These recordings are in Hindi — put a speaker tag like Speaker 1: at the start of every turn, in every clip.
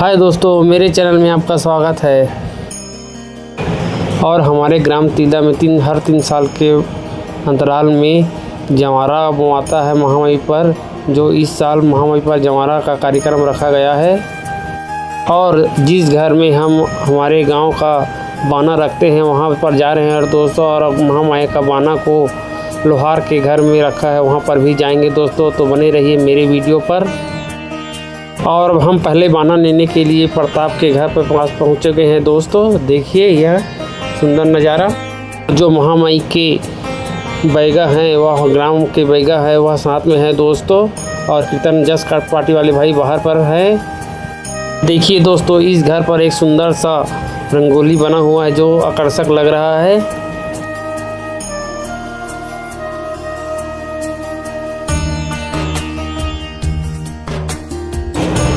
Speaker 1: हाय दोस्तों, मेरे चैनल में आपका स्वागत है। और हमारे ग्राम तिल्दा में हर 3 साल के अंतराल में जंवारा बोआता है महामई पर। जो इस साल महामई पर जंवारा का कार्यक्रम रखा गया है। और जिस घर में हम हमारे गांव का बाना रखते हैं वहां पर जा रहे हैं और दोस्तों, और महामाई का बाना को लोहार के घर में रखा है वहां पर भी जाएंगे दोस्तों। तो बने रहिए मेरे वीडियो पर। और अब हम पहले बाना लेने के लिए प्रताप के घर पर पास पहुँच चुके हैं दोस्तों। देखिए यह सुंदर नज़ारा। जो महामाई के बैगा हैं वह ग्राम के बैगा है वह साथ में है दोस्तों। और कीर्तन जस कार्ड पार्टी वाले भाई बाहर पर हैं। देखिए दोस्तों, इस घर पर एक सुंदर सा रंगोली बना हुआ है जो आकर्षक लग रहा है।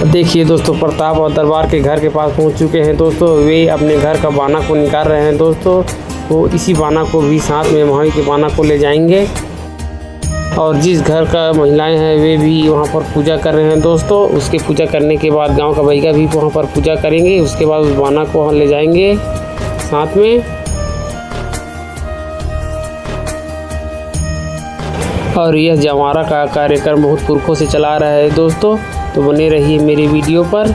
Speaker 1: देखिए दोस्तों, प्रताप और दरबार के घर के पास पहुंच चुके हैं दोस्तों। वे अपने घर का बाना को निकाल रहे हैं दोस्तों। वो इसी बाना को भी साथ में महामाई के बाना को ले जाएंगे। और जिस घर का महिलाएं हैं वे भी वहां पर पूजा कर रहे हैं दोस्तों। उसके पूजा करने के बाद गांव का भैया भी वहां पर पूजा करेंगे। उसके बाद उस बाना को ले जाएंगे साथ में। और यह जंवारा का कार्यक्रम बहुत पुरखों से चला रहा है दोस्तों। तो बने रहिए मेरे वीडियो पर।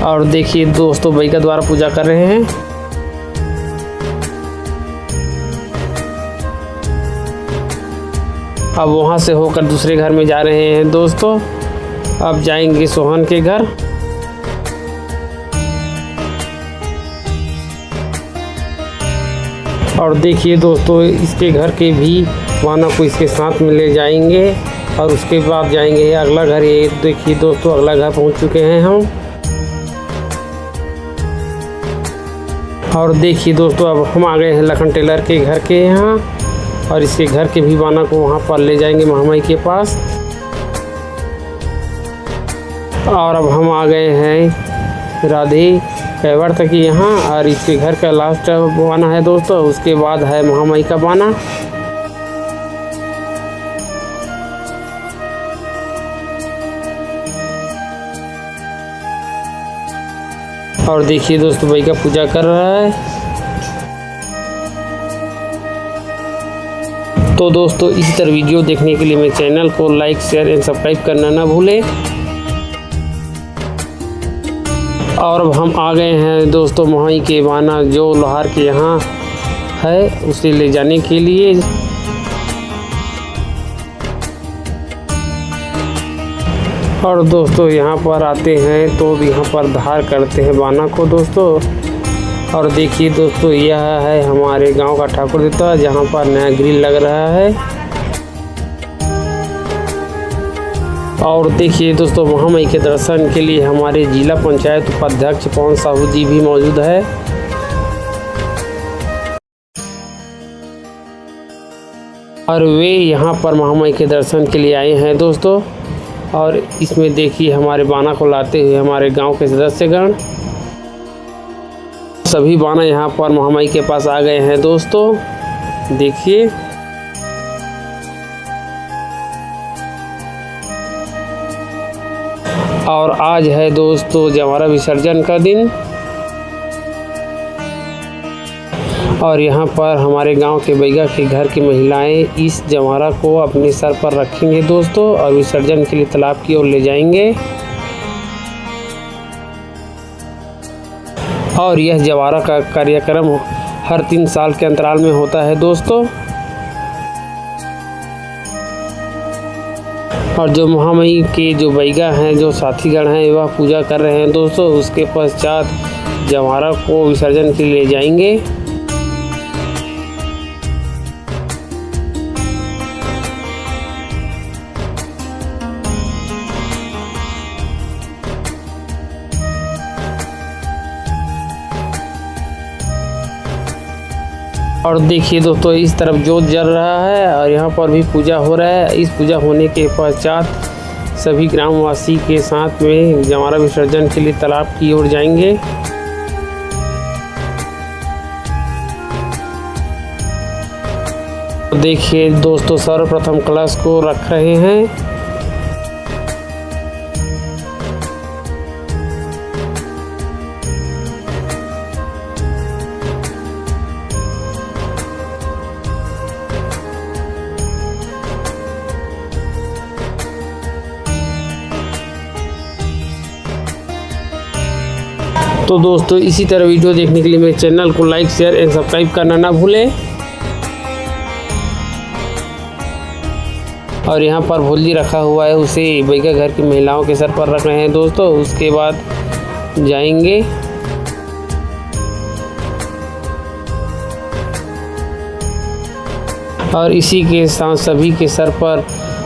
Speaker 1: और देखिए दोस्तों, बैगा द्वारा पूजा कर रहे हैं। अब वहां से होकर दूसरे घर में जा रहे हैं दोस्तों। अब जाएंगे सोहन के घर। और देखिए दोस्तों, इसके घर के भी बाना को इसके साथ में ले जाएंगे। और उसके बाद जाएंगे अगला घर। ये देखिए दोस्तों, अगला घर पहुंच चुके हैं हम। और देखिए दोस्तों, अब हम आ गए हैं लखन टेलर के घर के यहाँ। और इसके घर के भी बाना को वहाँ पर ले जाएंगे महामाई के पास। और अब हम आ गए हैं राधे कैवर तक यहाँ। और इसके घर का लास्ट बाना है दोस्तों। उसके बाद है महामाई का बाना। और देखिए दोस्तों, भाई का पूजा कर रहा है। तो दोस्तों, इसी तरह वीडियो देखने के लिए मेरे चैनल को लाइक, शेयर एंड सब्सक्राइब करना ना भूलें। और अब हम आ गए हैं दोस्तों महामाई के बाना जो लोहार के यहाँ है उसे ले जाने के लिए। और दोस्तों, यहाँ पर आते हैं तो यहाँ पर धार करते हैं बाना को दोस्तों। और देखिए दोस्तों, यह है हमारे गांव का ठाकुर देवता जहाँ पर नया ग्रिल लग रहा है। और देखिए दोस्तों, महामाई के दर्शन के लिए हमारे जिला पंचायत उपाध्यक्ष पवन साहू जी भी मौजूद है। और वे यहाँ पर महामाई के दर्शन के लिए आए हैं दोस्तों। और इसमें देखिए हमारे बाना को लाते हुए हमारे गांव के सदस्यगण सभी बाना यहाँ पर महामाई के पास आ गए हैं दोस्तों। देखिए और आज है दोस्तों जंवारा विसर्जन का दिन। और यहाँ पर हमारे गांव के बैगा के घर की महिलाएं इस जंवारा को अपने सर पर रखेंगे दोस्तों। और विसर्जन के लिए तालाब की ओर ले जाएंगे। और यह जंवारा का कार्यक्रम हर 3 साल के अंतराल में होता है दोस्तों। और जो महामाई के जो बैगा हैं जो साथीगण हैं वह पूजा कर रहे हैं दोस्तों। उसके पश्चात जंवारा को विसर्जन के लिए ले जाएंगे। और देखिए दोस्तों, इस तरफ जोत जल रहा है और यहाँ पर भी पूजा हो रहा है। इस पूजा होने के पश्चात सभी ग्रामवासी के साथ में जंवारा विसर्जन के लिए तालाब की ओर जाएंगे। देखिए दोस्तों, सर्वप्रथम कलश को रख रहे हैं। तो दोस्तों, इसी तरह वीडियो देखने के लिए मेरे चैनल को लाइक, शेयर एंड सब्सक्राइब करना ना भूलें। और यहाँ पर भोली रखा हुआ है, उसे बैगा घर की महिलाओं के सर पर रख रहे हैं दोस्तों। उसके बाद जाएंगे और इसी के साथ सभी के सर पर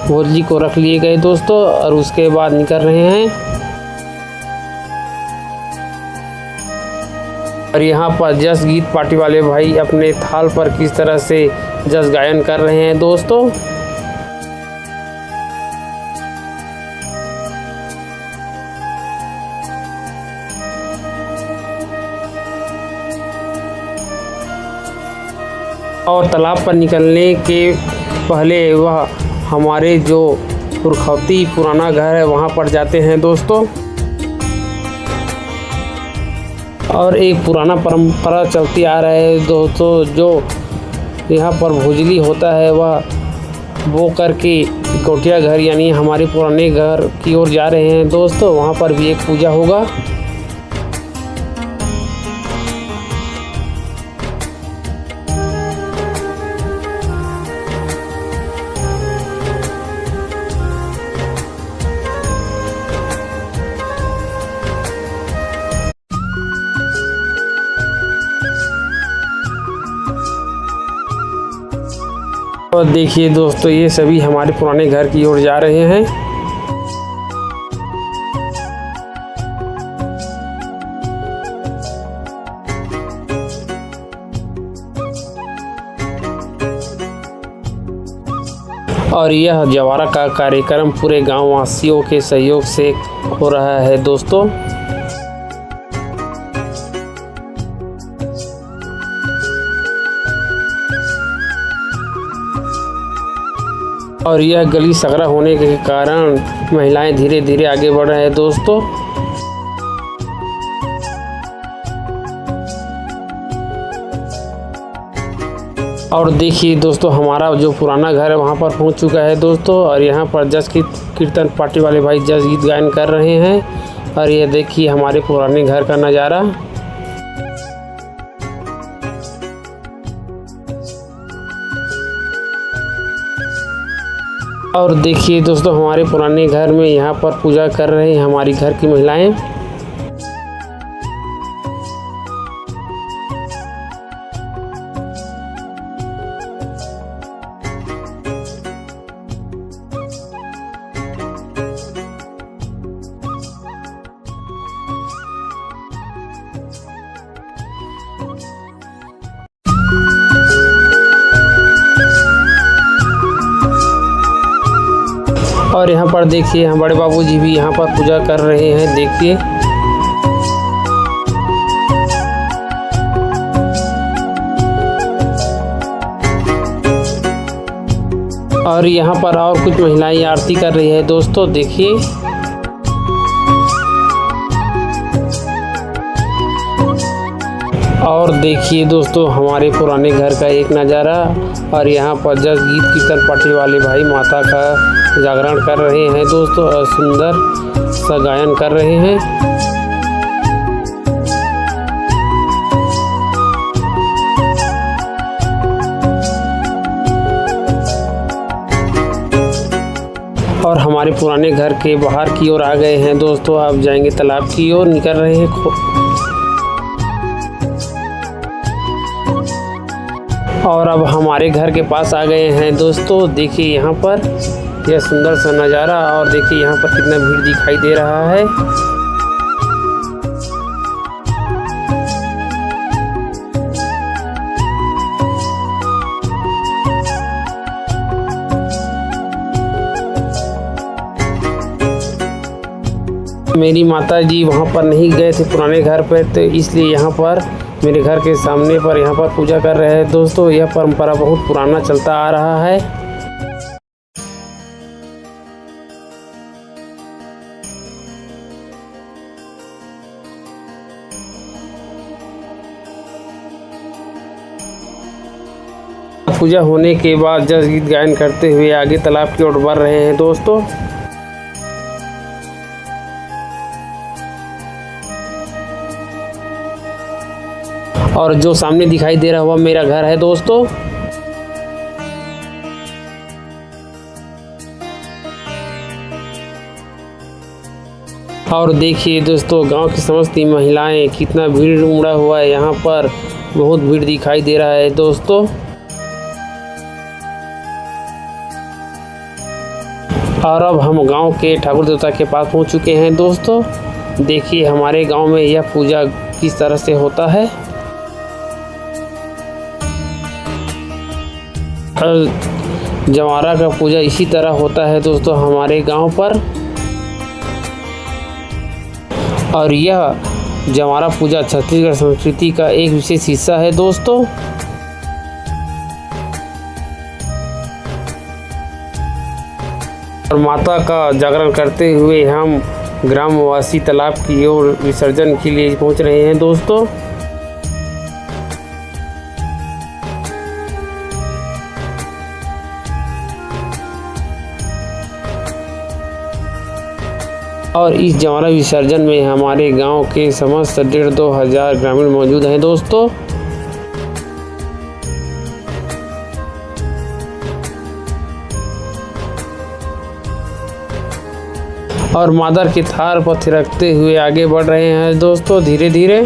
Speaker 1: भोली को रख लिए गए दोस्तों। और उसके बाद निकल रहे हैं। और यहाँ पर जस गीत पार्टी वाले भाई अपने थाल पर किस तरह से जस गायन कर रहे हैं दोस्तों। और तालाब पर निकलने के पहले वह हमारे जो पुरखौती पुराना घर है वहाँ पर जाते हैं दोस्तों। और एक पुराना परंपरा चलती आ रहा है दोस्तों, जो यहाँ पर भोजली होता है वह वो करके कोठिया घर यानी हमारे पुराने घर की ओर जा रहे हैं दोस्तों। वहाँ पर भी एक पूजा होगा। और देखिए दोस्तों, ये सभी हमारे पुराने घर की ओर जा रहे हैं। और यह जवारा का कार्यक्रम पूरे गांव वासियों के सहयोग से हो रहा है दोस्तों। और यह गली सकरा होने के कारण महिलाएं धीरे धीरे आगे बढ़ रहे हैं दोस्तों। और देखिए दोस्तों, हमारा जो पुराना घर है वहाँ पर पहुँच चुका है दोस्तों। और यहाँ पर जस कीर्तन पार्टी वाले भाई जस गीत गायन कर रहे हैं। और यह देखिए हमारे पुराने घर का नज़ारा। और देखिए दोस्तों, हमारे पुराने घर में यहाँ पर पूजा कर रहे हैं हमारी घर की महिलाएं। और यहाँ पर देखिए हम बड़े बाबूजी भी यहाँ पर पूजा कर रहे हैं, देखिए। और यहाँ पर और कुछ महिलाएं आरती कर रही है दोस्तों, देखिए। और देखिए दोस्तों, हमारे पुराने घर का एक नज़ारा। और यहाँ पर जस गीत कीर्तन पार्टी वाले भाई माता का जागरण कर रहे हैं दोस्तों और सुंदर सा गायन कर रहे हैं। और हमारे पुराने घर के बाहर की ओर आ गए हैं दोस्तों। अब जाएंगे तालाब की ओर, निकल रहे हैं। और अब हमारे घर के पास आ गए हैं दोस्तों। देखिए यहाँ पर यह सुंदर सा नज़ारा। और देखिए यहाँ पर कितना भीड़ दिखाई दे रहा है। मेरी माता जी वहाँ पर नहीं गए थे पुराने घर पर, तो इसलिए यहाँ पर मेरे घर के सामने पर यहाँ पर पूजा कर रहे हैं दोस्तों। यह परंपरा बहुत पुराना चलता आ रहा है। पूजा होने के बाद जस गीत गायन करते हुए आगे तालाब की ओर बढ़ रहे हैं दोस्तों। और जो सामने दिखाई दे रहा हुआ मेरा घर है दोस्तों। और देखिए दोस्तों, गांव की समस्त महिलाएं, कितना भीड़ उमड़ा हुआ है यहाँ पर। बहुत भीड़ दिखाई दे रहा है दोस्तों। और अब हम गांव के ठाकुर देवता के पास पहुंच चुके हैं दोस्तों। देखिए हमारे गांव में यह पूजा किस तरह से होता है। जवारा का पूजा इसी तरह होता है दोस्तों हमारे गांव पर। और यह जवारा पूजा छत्तीसगढ़ संस्कृति का एक विशेष हिस्सा है दोस्तों। और माता का जागरण करते हुए हम ग्रामवासी तालाब की ओर विसर्जन के लिए पहुंच रहे हैं दोस्तों। और इस जवारा विसर्जन में हमारे गांव के समस्त 1,500-2 हज़ार ग्रामीण मौजूद हैं दोस्तों। और मादर के थार पर थिरकते हुए आगे बढ़ रहे हैं दोस्तों धीरे धीरे।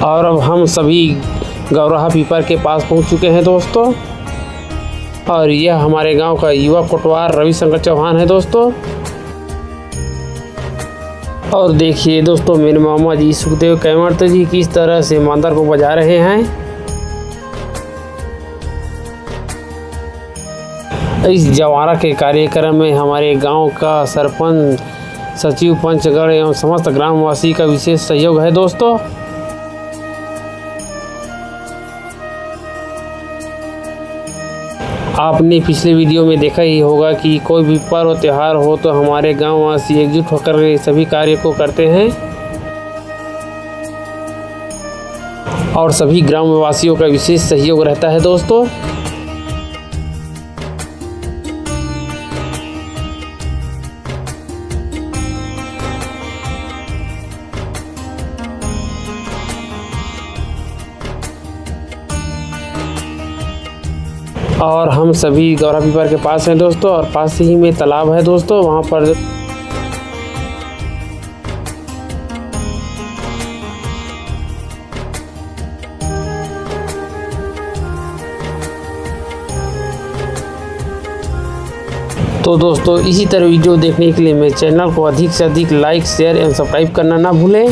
Speaker 1: और अब हम सभी गौराहा पीपर के पास पहुंच चुके हैं दोस्तों। और यह हमारे गांव का युवा कोटवार रविशंकर चौहान है दोस्तों। और देखिए दोस्तों, मेरे मामा जी सुखदेव कैमर्त जी किस तरह से मादर को बजा रहे हैं। इस जवारा के कार्यक्रम में हमारे गांव का सरपंच, सचिव, पंचगढ़ एवं समस्त ग्रामवासी का विशेष सहयोग है दोस्तों। आपने पिछले वीडियो में देखा ही होगा कि कोई भी पर्व त्योहार हो तो हमारे गांववासी एकजुट होकर सभी कार्य को करते हैं। और सभी ग्रामवासियों का विशेष सहयोग रहता है दोस्तों। और हम सभी गौरा पीपर के पास हैं दोस्तों। और पास ही में तालाब है दोस्तों, वहाँ पर तो दोस्तों इसी तरह वीडियो देखने के लिए मेरे चैनल को अधिक से अधिक लाइक, शेयर एवं सब्सक्राइब करना ना भूलें।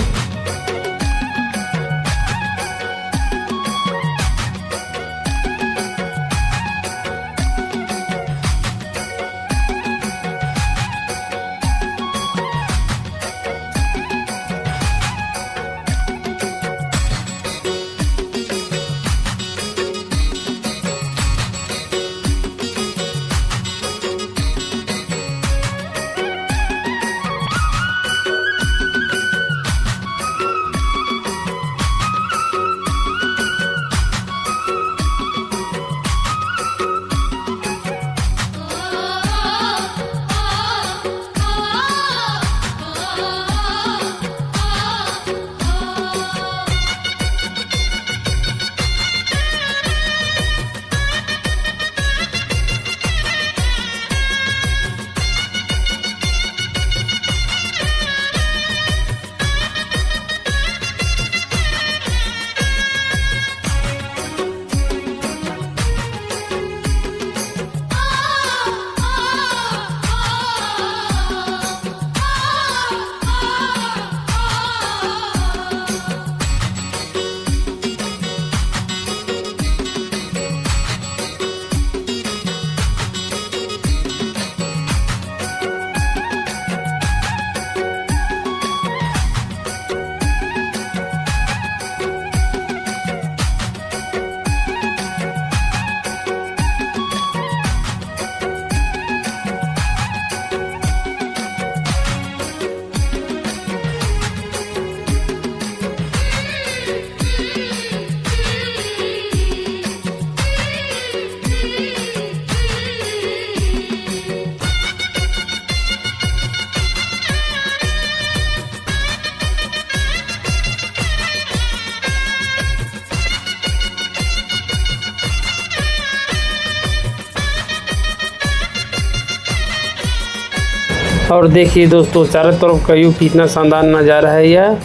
Speaker 1: और देखिए दोस्तों, चारों तरफ का व्यू कितना शानदार नज़ारा है। यह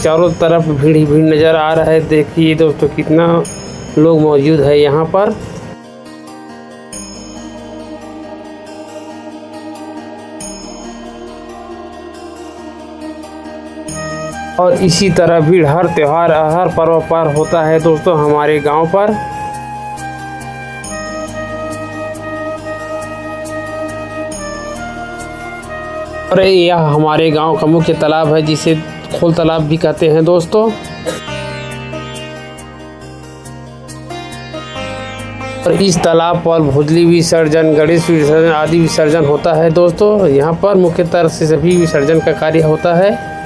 Speaker 1: चारों तरफ भीड़ ही भीड़ नज़र आ रहा है। देखिए दोस्तों, कितना लोग मौजूद है यहाँ पर। और इसी तरह भीड़ हर त्यौहार हर पर्व पर होता है दोस्तों हमारे गांव पर। और यह हमारे गांव का मुख्य तालाब है, जिसे खोल तालाब भी कहते हैं दोस्तों। और इस तालाब पर भोजली विसर्जन, गणेश विसर्जन आदि विसर्जन होता है दोस्तों। यहाँ पर मुख्य तरह से सभी विसर्जन का कार्य होता है।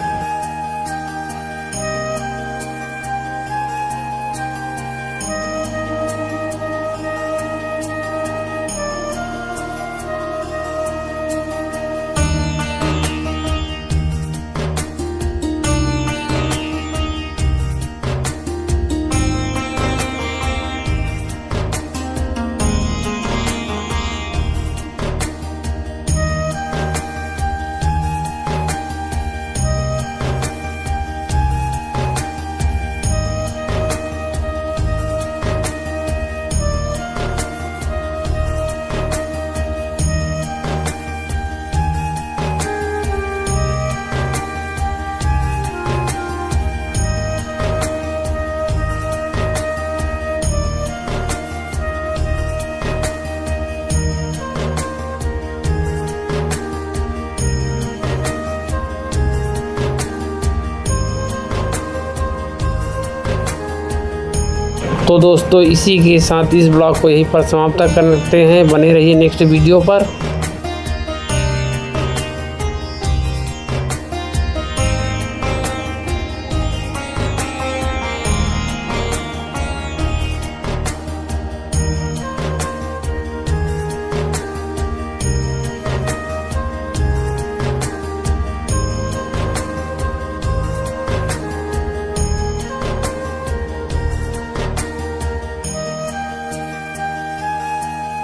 Speaker 1: तो दोस्तों, इसी के साथ इस ब्लॉग को यहीं पर समाप्त करते हैं। बने रहिए नेक्स्ट वीडियो पर।